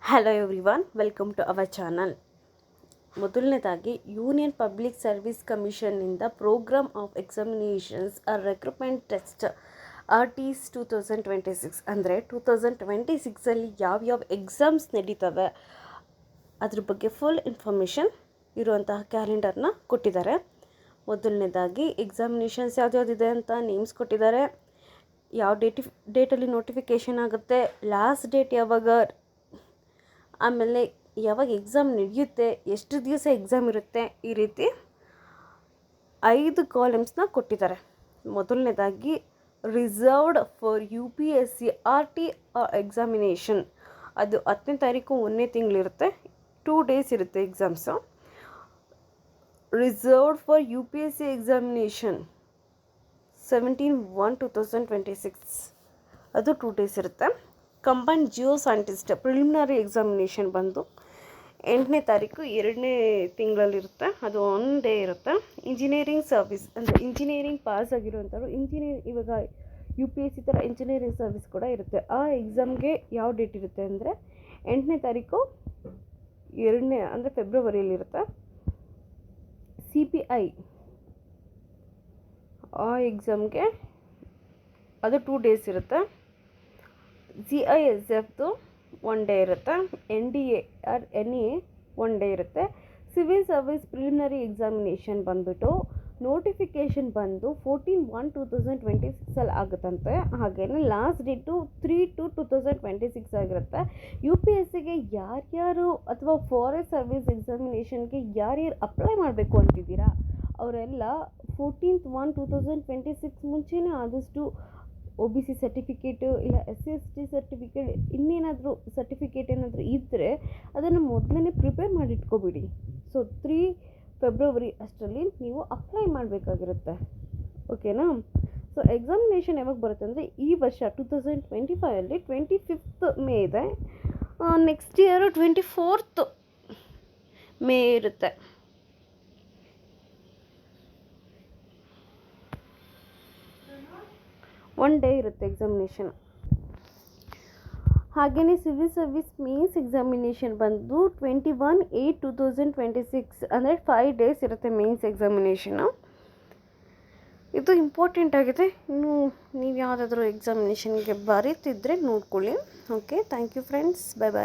Hello everyone, welcome to our channel. ಮೊದಲನೇದಾಗಿ Union Public Service ಕಮಿಷನ್ನಿಂದ programme of examinations recruitment test RTs 2026 ಅಂದರೆ 2026ಅಲ್ಲಿ ಯಾವ್ಯಾವ exams ನಡೀತವೆ ಅದ್ರ ಬಗ್ಗೆ ಫುಲ್ ಇನ್ಫಾರ್ಮೇಷನ್ ಇರುವಂತಹ ಕ್ಯಾಲೆಂಡರ್ನ ಕೊಟ್ಟಿದ್ದಾರೆ. ಮೊದಲನೇದಾಗಿ ಎಕ್ಸಾಮಿನೇಷನ್ಸ್ ಯಾವ್ದ್ಯಾವ್ದಿದೆ ಅಂತ ನೇಮ್ಸ್ ಕೊಟ್ಟಿದ್ದಾರೆ. ಯಾವ ಡೇಟಲ್ಲಿ ನೋಟಿಫಿಕೇಷನ್ ಆಗುತ್ತೆ, ಲಾಸ್ಟ್ ಡೇಟ್ ಯಾವಾಗ, ಆಮೇಲೆ ಯಾವಾಗ ಎಕ್ಸಾಮ್ ನಡೆಯುತ್ತೆ, ಎಷ್ಟು ದಿವಸ ಎಕ್ಸಾಮ್ ಇರುತ್ತೆ, ಈ ರೀತಿ 5 ಕಾಲಮ್ಸ್ನ ಕೊಟ್ಟಿದ್ದಾರೆ. ಮೊದಲನೇದಾಗಿ reserved for UPSC RT examination, ಅದು 10ನೇ ತಾರೀಕು 1ನೇ ತಿಂಗಳಿರುತ್ತೆ, 2 ಡೇಸ್ ಇರುತ್ತೆ exams. Reserved for UPSC examination 17/1/2026, ಅದು 2 ಡೇಸ್ ಇರುತ್ತೆ. Combined Jio scientist preliminary examination ಬಂದು 8ನೇ ತಾರೀಕು 2ನೇ ತಿಂಗಳಲ್ಲಿರುತ್ತೆ, ಅದು 1 ಡೇ ಇರುತ್ತೆ. ಇಂಜಿನಿಯರಿಂಗ್ ಸರ್ವಿಸ್ ಅಂದರೆ ಇಂಜಿನಿಯರಿಂಗ್ ಪಾಸ್ ಆಗಿರುವಂಥವ್ರು, ಇವಾಗ UPSC ಥರ ಇಂಜಿನಿಯರಿಂಗ್ ಸರ್ವಿಸ್ ಕೂಡ ಇರುತ್ತೆ. ಆ ಎಕ್ಸಾಮ್ಗೆ ಯಾವ ಡೇಟ್ ಇರುತ್ತೆ ಅಂದರೆ 8ನೇ ತಾರೀಕು 2ನೇ ಅಂದರೆ ಫೆಬ್ರವರಿಯಲ್ಲಿರುತ್ತೆ. CPI ಆ ಎಕ್ಸಾಮ್ಗೆ ಅದು 2 ಡೇಸ್ ಇರುತ್ತೆ. CISFದು 1 ಡೇ ಇರುತ್ತೆ. NDA ಆರ್ NA 1 ಡೇ ಇರುತ್ತೆ. ಸಿವಿಲ್ ಸರ್ವಿಸ್ ಪ್ರಿಲಿಮಿನರಿ ಎಕ್ಸಾಮಿನೇಷನ್ ಬಂದುಬಿಟ್ಟು ನೋಟಿಫಿಕೇಷನ್ ಬಂದು 14/1/2026 ಆಗುತ್ತಂತೆ. ಹಾಗೆಯೇ ಲಾಸ್ಟ್ ಡೇಟು 3/2/2026 ಆಗಿರುತ್ತೆ. UPSCಗೆ ಯಾರ್ಯಾರು ಅಥವಾ ಫಾರೆಸ್ಟ್ ಸರ್ವಿಸ್ ಎಕ್ಸಾಮಿನೇಷನ್ಗೆ ಯಾರ್ಯಾರು ಅಪ್ಲೈ ಮಾಡಬೇಕು ಅಂತಿದ್ದೀರಾ ಅವರೆಲ್ಲ 14/1/2026 ಮುಂಚೆನೇ ಆದಷ್ಟು OBC ಸರ್ಟಿಫಿಕೇಟು ಇಲ್ಲ SC/ST ಸರ್ಟಿಫಿಕೇಟ್, ಇನ್ನೇನಾದರೂ ಸರ್ಟಿಫಿಕೇಟ್ ಏನಾದರೂ ಇದ್ದರೆ ಅದನ್ನು ಮೊದಲೇ ಪ್ರಿಪೇರ್ ಮಾಡಿಟ್ಕೊಬಿಡಿ. ಸೊ 3 ಫೆಬ್ರವರಿ ಅಷ್ಟರಲ್ಲಿ ನೀವು ಅಪ್ಲೈ ಮಾಡಬೇಕಾಗಿರುತ್ತೆ. ಓಕೆನಾ? ಸೊ ಎಕ್ಸಾಮಿನೇಷನ್ ಯಾವಾಗ ಬರುತ್ತೆ ಅಂದರೆ ಈ ವರ್ಷ 2025ಅಲ್ಲಿ 25th ಮೇ ಇದೆ. ನೆಕ್ಸ್ಟ್ ಇಯರು 24th ಮೇ ಇರುತ್ತೆ. ಒನ್ ಡೇ ಇರುತ್ತೆ ಎಕ್ಸಾಮಿನೇಷನ್. ಹಾಗೆಯೇ ಸಿವಿಲ್ ಸರ್ವಿಸ್ ಮೇನ್ಸ್ ಎಕ್ಸಾಮಿನೇಷನ್ ಬಂದು 21/8/2026 ಅಂದರೆ 5 ಡೇಸ್ ಇರುತ್ತೆ ಮೇನ್ಸ್ ಎಕ್ಸಾಮಿನೇಷನು. ಇದು ಇಂಪಾರ್ಟೆಂಟ್ ಆಗಿದೆ. ಇನ್ನು ನೀವು ಯಾವುದಾದ್ರೂ ಎಕ್ಸಾಮಿನೇಷನ್ಗೆ ಬರೀತಿದ್ರೆ ನೋಡ್ಕೊಳ್ಳಿ. Okay, thank you friends, bye bye.